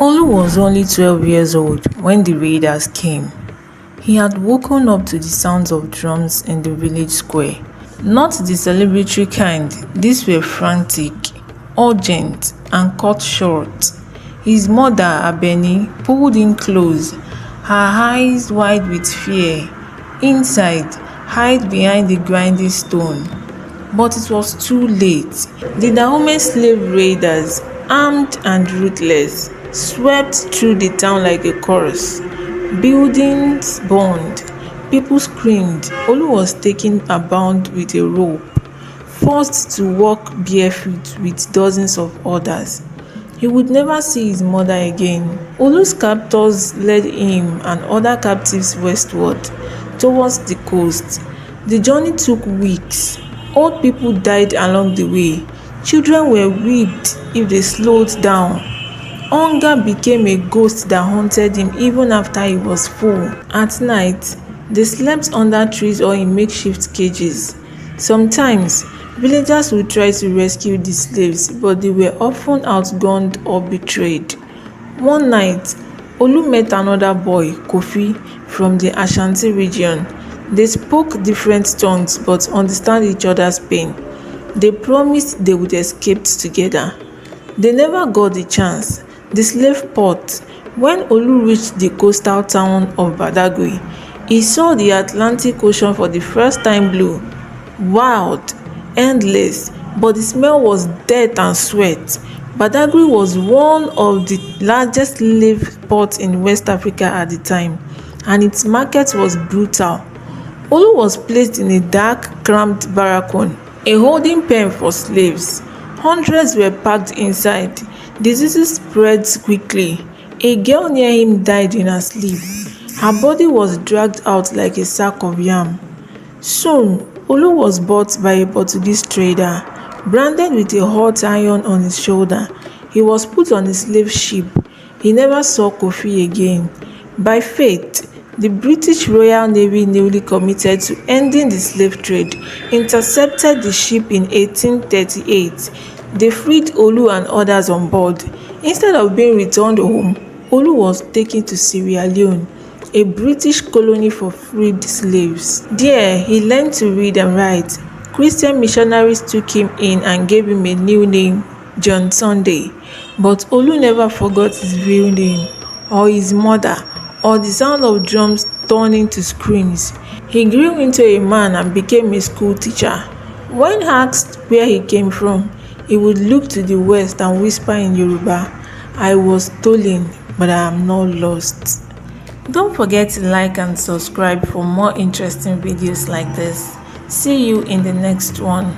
Olu was only 12 years old when the raiders came. He had woken up to the sounds of drums in the village square. Not the celebratory kind, these were frantic, urgent, and cut short. His mother, Abeni, pulled in close, her eyes wide with fear. Inside, hide behind the grinding stone. But it was too late. The Dahomey slave raiders, armed and ruthless, swept through the town like a chorus. Buildings burned. People screamed. Olu was taken abound with a rope, forced to walk barefoot with dozens of others. He would never see his mother again. Olu's captors led him and other captives westward, towards the coast. The journey took weeks. Old people died along the way. Children were whipped if they slowed down. Hunger became a ghost that haunted him even after he was full. At night, they slept under trees or in makeshift cages. Sometimes, villagers would try to rescue the slaves, but they were often outgunned or betrayed. One night, Olu met another boy, Kofi, from the Ashanti region. They spoke different tongues but understood each other's pain. They promised they would escape together. They never got the chance. The slave port. When Olu reached the coastal town of Badagry, he saw the Atlantic Ocean for the first time blue. Wild, endless, but the smell was death and sweat. Badagry was one of the largest slave ports in West Africa at the time, and its market was brutal. Olu was placed in a dark, cramped barracoon, a holding pen for slaves. Hundreds were packed inside. Diseases spread quickly. A girl near him died in her sleep. Her body was dragged out like a sack of yam. Soon, Olu was bought by a Portuguese trader, branded with a hot iron on his shoulder. He was put on a slave ship. He never saw Kofi again. By fate, the British Royal Navy, newly committed to ending the slave trade, intercepted the ship in 1838. They freed Olu and others on board. Instead of being returned home, Olu was taken to Sierra Leone, a British colony for freed slaves. There, he learned to read and write. Christian missionaries took him in and gave him a new name, John Sunday. But Olu never forgot his real name, or his mother, or the sound of drums turning to screams. He grew into a man and became a school teacher. When asked where he came from, he would look to the west and whisper in Yoruba, "I was stolen, but I am not lost." Don't forget to like and subscribe for more interesting videos like this. See you in the next one.